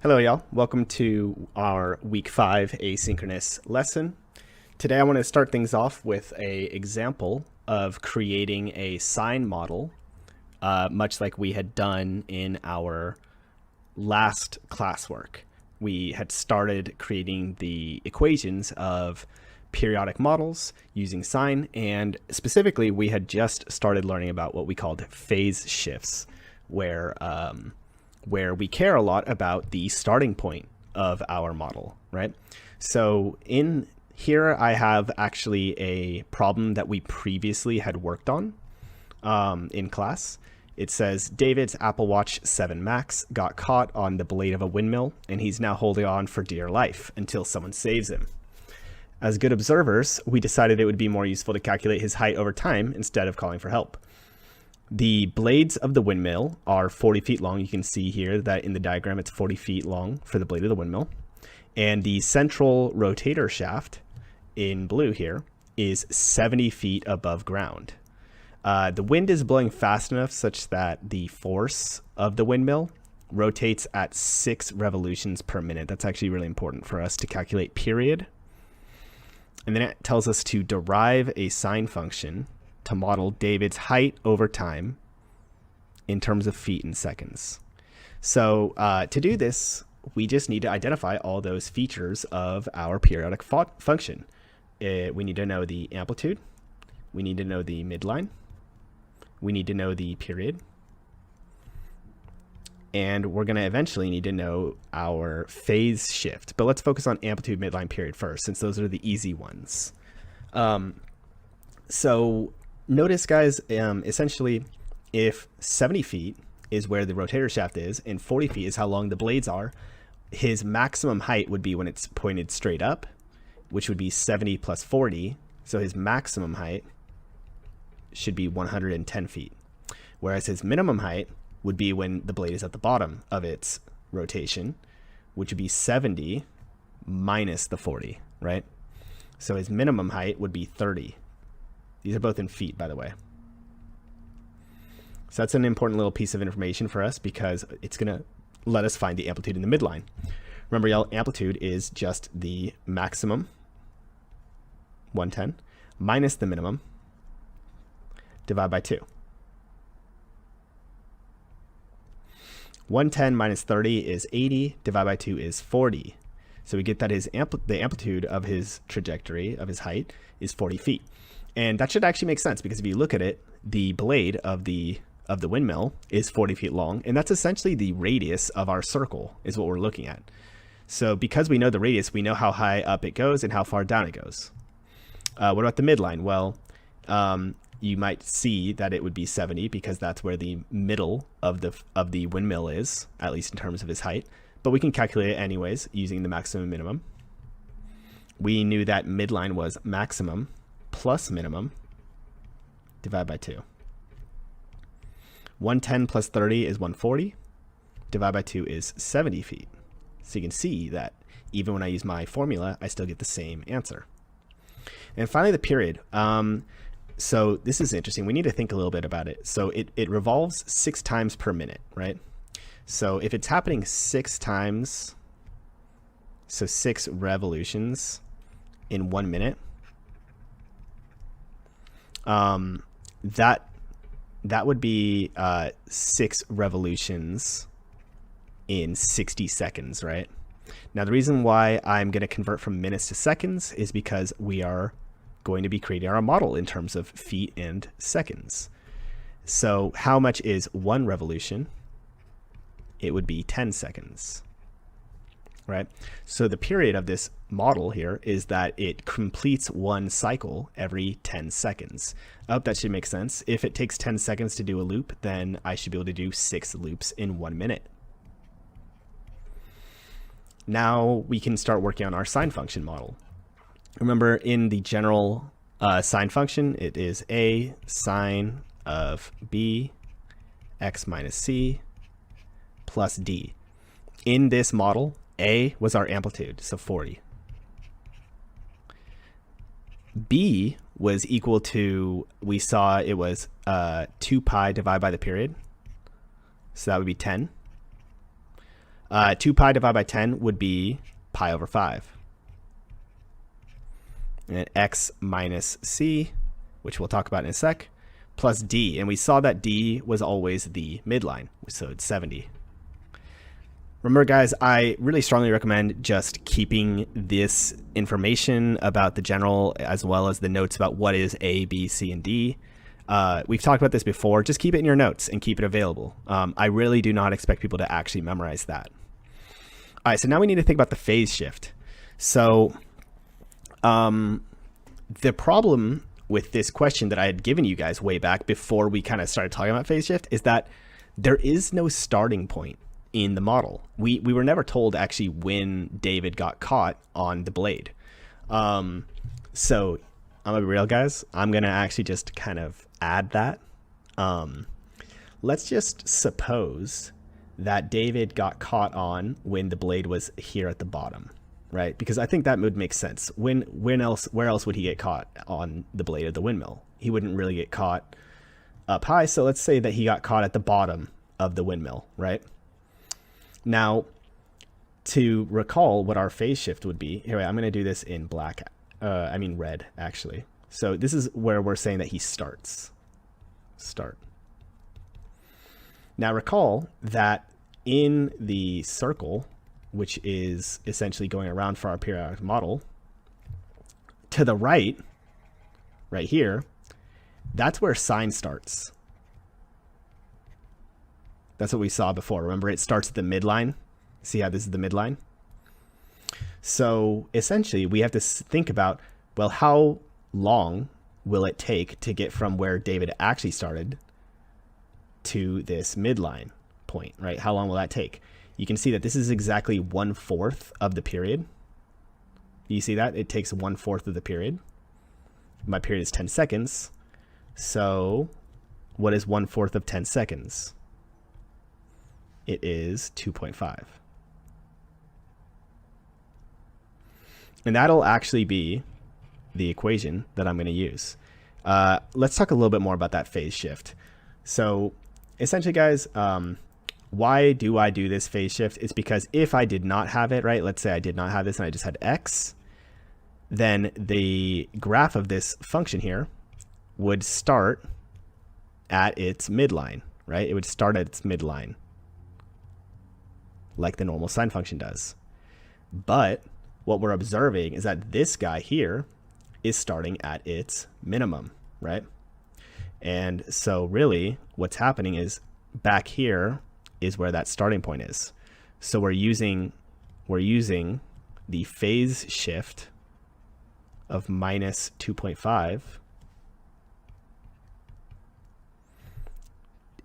Hello, y'all. Welcome to our week 5 asynchronous lesson. Today I want to start things off with an example of creating a sine model, much like we had done in our last classwork. We had started creating the equations of periodic models using sine, and specifically we had just started learning about what we called phase shifts, where we care a lot about the starting point of our model, right? So in here, I have actually a problem that we previously had worked on in class. It says David's Apple Watch 7 Max got caught on the blade of a windmill, and he's now holding on for dear life until someone saves him. As good observers, we decided it would be more useful to calculate his height over time instead of calling for help. The blades of the windmill are 40 feet long. You can see here that in the diagram it's 40 feet long for the blade of the windmill. And the central rotator shaft in blue here is 70 feet above ground. The wind is blowing fast enough such that the force of the windmill rotates at 6 revolutions per minute. That's actually really important for us to calculate period. And then it tells us to derive a sine function to model David's height over time in terms of feet and seconds. So to do this, we just need to identify all those features of our periodic function. We need to know the amplitude. We need to know the midline. We need to know the period. And we're going to eventually need to know our phase shift. But let's focus on amplitude, midline, period first, since those are the easy ones. So notice, guys, essentially, if 70 feet is where the rotator shaft is and 40 feet is how long the blades are, his maximum height would be when it's pointed straight up, which would be 70 plus 40. So his maximum height should be 110 feet, whereas his minimum height would be when the blade is at the bottom of its rotation, which would be 70 minus the 40, right? So his minimum height would be 30. These are both in feet, by the way. So that's an important little piece of information for us because it's going to let us find the amplitude in the midline. Remember, y'all, amplitude is just the maximum, 110, minus the minimum, divide by 2. 110 minus 30 is 80, divided by 2 is 40. So we get that the amplitude of his trajectory, of his height, is 40 feet. And that should actually make sense because if you look at it, the blade of the windmill is 40 feet long, and that's essentially the radius of our circle is what we're looking at. So because we know the radius, we know how high up it goes and how far down it goes. What about the midline? Well, you might see that it would be 70 because that's where the middle of the windmill is, at least in terms of his height. But we can calculate it anyways using the maximum and minimum. We knew that midline was maximum plus minimum divided by 2. 110 plus 30 is 140. Divided by 2 is 70 feet. So you can see that even when I use my formula, I still get the same answer. And finally, the period. So this is interesting. We need to think a little bit about it. So it revolves 6 times per minute, right? So if it's happening 6 times, so 6 revolutions in 1 minute, that would be 6 revolutions in 60 seconds, right? Now, the reason why I'm going to convert from minutes to seconds is because we are going to be creating our model in terms of feet and seconds. So how much is 1 revolution? It would be 10 seconds, right? So the period of this model here is that it completes 1 cycle every 10 seconds. I hope that should make sense. If it takes 10 seconds to do a loop, then I should be able to do 6 loops in 1 minute. Now we can start working on our sine function model. Remember, in the general sine function, it is a sine of b x minus c plus d. In this model, a was our amplitude, so 40. B was equal to, we saw it was 2 pi divided by the period, so that would be 10. 2 pi divided by 10 would be pi over 5. And x minus c, which we'll talk about in a sec, plus d. And we saw that d was always the midline, so it's 70. Remember, guys, I really strongly recommend just keeping this information about the general as well as the notes about what is A, B, C, and D. We've talked about this before. Just keep it in your notes and keep it available. I really do not expect people to actually memorize that. All right, so now we need to think about the phase shift. So the problem with this question that I had given you guys way back before we kind of started talking about phase shift is that there is no starting point in the model. We were never told actually when David got caught on the blade. So I'm gonna be real, guys. I'm gonna actually just kind of add that. Let's just suppose that David got caught on when the blade was here at the bottom, right? Because I think that would make sense. Where else would he get caught on the blade of the windmill? He wouldn't really get caught up high. So let's say that he got caught at the bottom of the windmill, right? Now, to recall what our phase shift would be, here, I'm going to do this in red, actually. So this is where we're saying that he starts. Start. Now, recall that in the circle, which is essentially going around for our periodic model, to the right here, that's where sine starts. That's what we saw before. Remember, it starts at the midline. See how this is the midline? So essentially, we have to think about, well, how long will it take to get from where David actually started to this midline point, right? How long will that take? You can see that this is exactly 1/4 of the period. You see that? It takes 1/4 of the period. My period is 10 seconds. So what is 1/4 of 10 seconds? It is 2.5. And that'll actually be the equation that I'm going to use. Let's talk a little bit more about that phase shift. So essentially, guys, why do I do this phase shift? It's because if I did not have it, right, let's say I did not have this and I just had x, then the graph of this function here would start at its midline, right? It would start at its midline, like the normal sine function does. But what we're observing is that this guy here is starting at its minimum, right? And so really what's happening is back here is where that starting point is. So we're using the phase shift of minus 2.5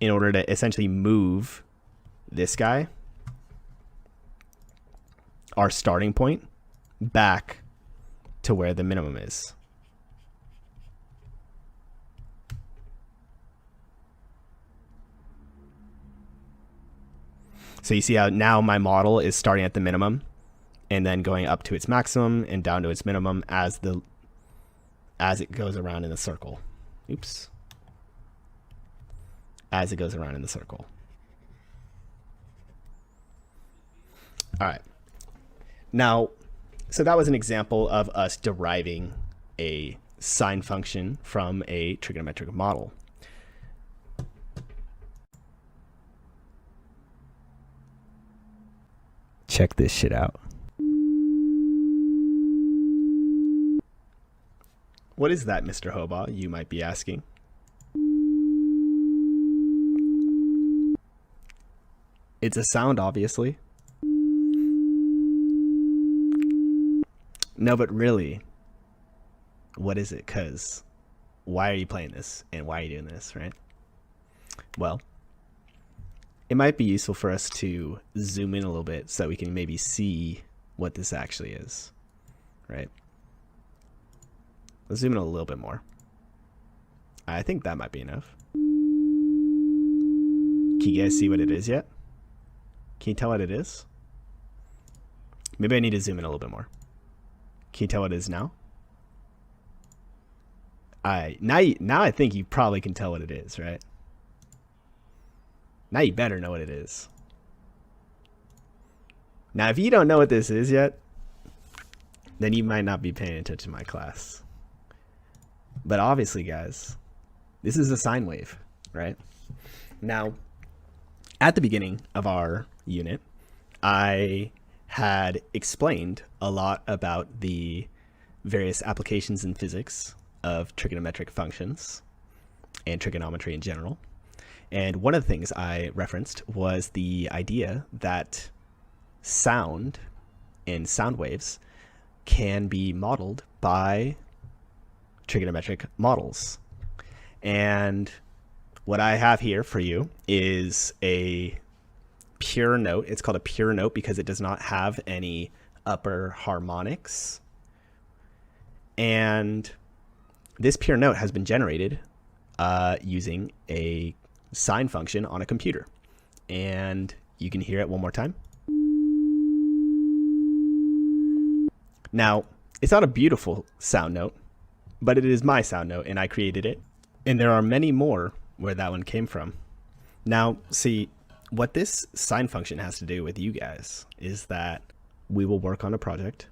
in order to essentially move this guy, our starting point, back to where the minimum is. So you see how now my model is starting at the minimum and then going up to its maximum and down to its minimum as it goes around in the circle. Oops. As it goes around in the circle. All right. Now, so that was an example of us deriving a sine function from a trigonometric model. Check this shit out. What is that, Mr. Hobaugh, you might be asking? It's a sound, obviously. No, but really, what is it? Because why are you playing this? And why are you doing this, right? Well, it might be useful for us to zoom in a little bit so we can maybe see what this actually is, right? Let's zoom in a little bit more. I think that might be enough. Can you guys see what it is yet? Can you tell what it is? Maybe I need to zoom in a little bit more. Can you tell what it is now? Now I think you probably can tell what it is, right? Now you better know what it is. Now, if you don't know what this is yet, then you might not be paying attention to my class. But obviously, guys, this is a sine wave, right? Now, at the beginning of our unit, I had explained a lot about the various applications in physics of trigonometric functions and trigonometry in general. And one of the things I referenced was the idea that sound and sound waves can be modeled by trigonometric models. And what I have here for you is a pure note. It's called a pure note because it does not have any upper harmonics. And this pure note has been generated using a sine function on a computer. And you can hear it one more time. Now, it's not a beautiful sound note, but it is my sound note and I created it. And there are many more where that one came from. Now, see, what this sine function has to do with you guys is that we will work on a project,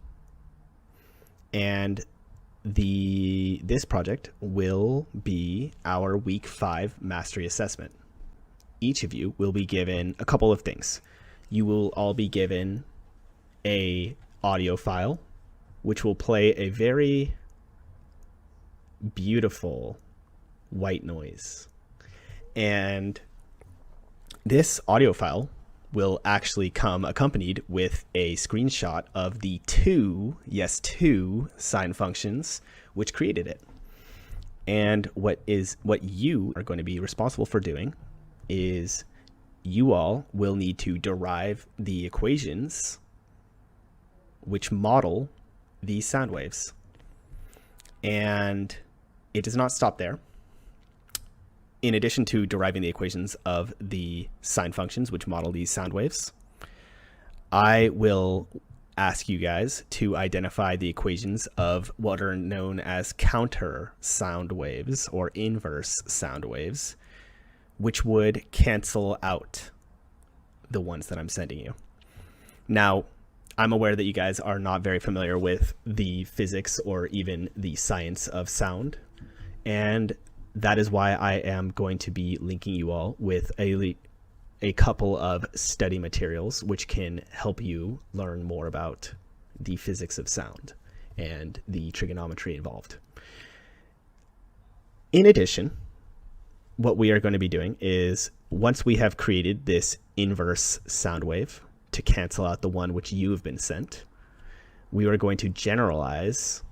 and this project will be our week 5 mastery assessment. Each of you will be given a couple of things. You will all be given a audio file, which will play a very beautiful white noise. And this audio file will actually come accompanied with a screenshot of the two sine functions which created it. And what you are going to be responsible for doing is you all will need to derive the equations which model these sound waves. And it does not stop there. In addition to deriving the equations of the sine functions which model these sound waves, I will ask you guys to identify the equations of what are known as counter sound waves or inverse sound waves, which would cancel out the ones that I'm sending you. Now, I'm aware that you guys are not very familiar with the physics or even the science of sound, and that is why I am going to be linking you all with a couple of study materials which can help you learn more about the physics of sound and the trigonometry involved. In addition, what we are going to be doing is, once we have created this inverse sound wave to cancel out the one which you have been sent, we are going to generalize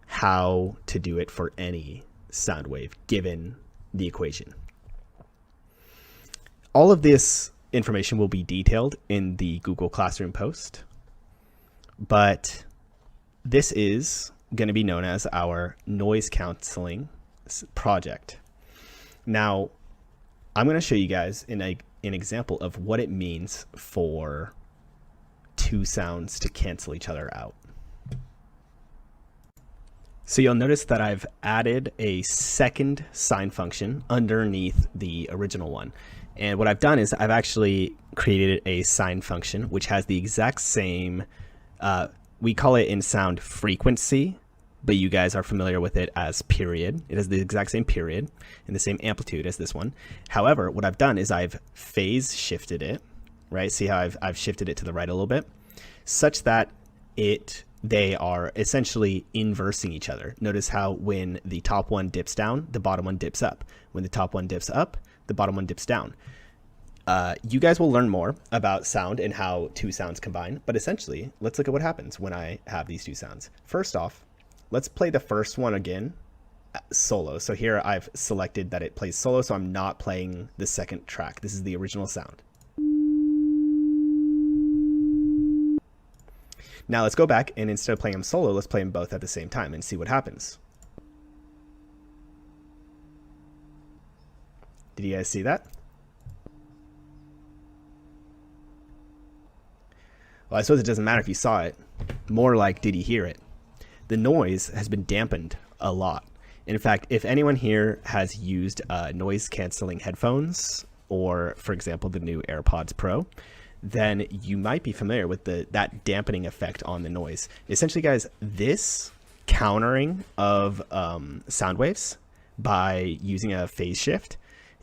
how to do it for any sound wave given the equation. All of this information will be detailed in the Google Classroom post, but this is going to be known as our noise canceling project. Now, I'm going to show you guys an example of what it means for two sounds to cancel each other out. So you'll notice that I've added a second sine function underneath the original one. And what I've done is I've actually created a sine function which has the exact same, we call it in sound frequency, but you guys are familiar with it as period. It has the exact same period and the same amplitude as this one. However, what I've done is I've phase shifted it, right? See how I've shifted it to the right a little bit, such that they are essentially inversing each other. Notice how when the top one dips down, the bottom one dips up. When the top one dips up, the bottom one dips down. You guys will learn more about sound and how two sounds combine, but essentially, let's look at what happens when I have these two sounds. First off, let's play the first one again, solo. So here I've selected that it plays solo, so I'm not playing the second track. This is the original sound. Now let's go back, and instead of playing them solo, let's play them both at the same time and see what happens. Did you guys see that? Well, I suppose it doesn't matter if you saw it. More like, did you hear it? The noise has been dampened a lot. In fact, if anyone here has used noise canceling headphones, or for example, the new AirPods Pro, then you might be familiar with that dampening effect on the noise. Essentially, guys, this countering of sound waves by using a phase shift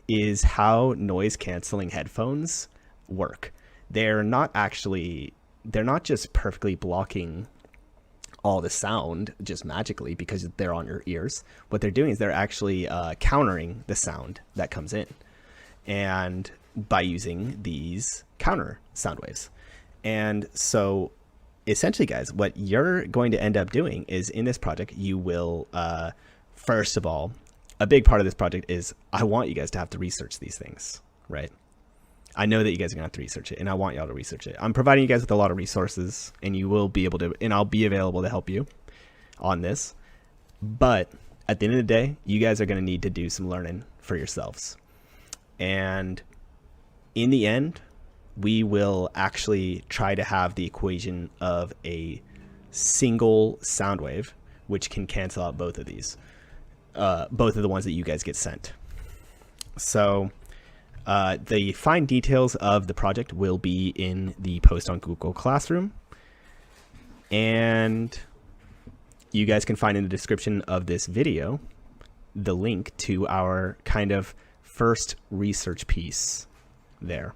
is how noise canceling headphones work. They're not just perfectly blocking all the sound just magically because they're on your ears. What they're doing is they're actually countering the sound that comes in, and by using these counter sound waves. And so essentially, guys, what you're going to end up doing is in this project, you will, first of all, a big part of this project is I want you guys to have to research these things, right? I know that you guys are gonna have to research it, and I want y'all to research it. I'm providing you guys with a lot of resources, and you will be able to, and I'll be available to help you on this. But at the end of the day, you guys are gonna need to do some learning for yourselves. And in the end, we will actually try to have the equation of a single sound wave, which can cancel out both of these, both of the ones that you guys get sent. So the fine details of the project will be in the post on Google Classroom, and you guys can find in the description of this video the link to our kind of first research piece there.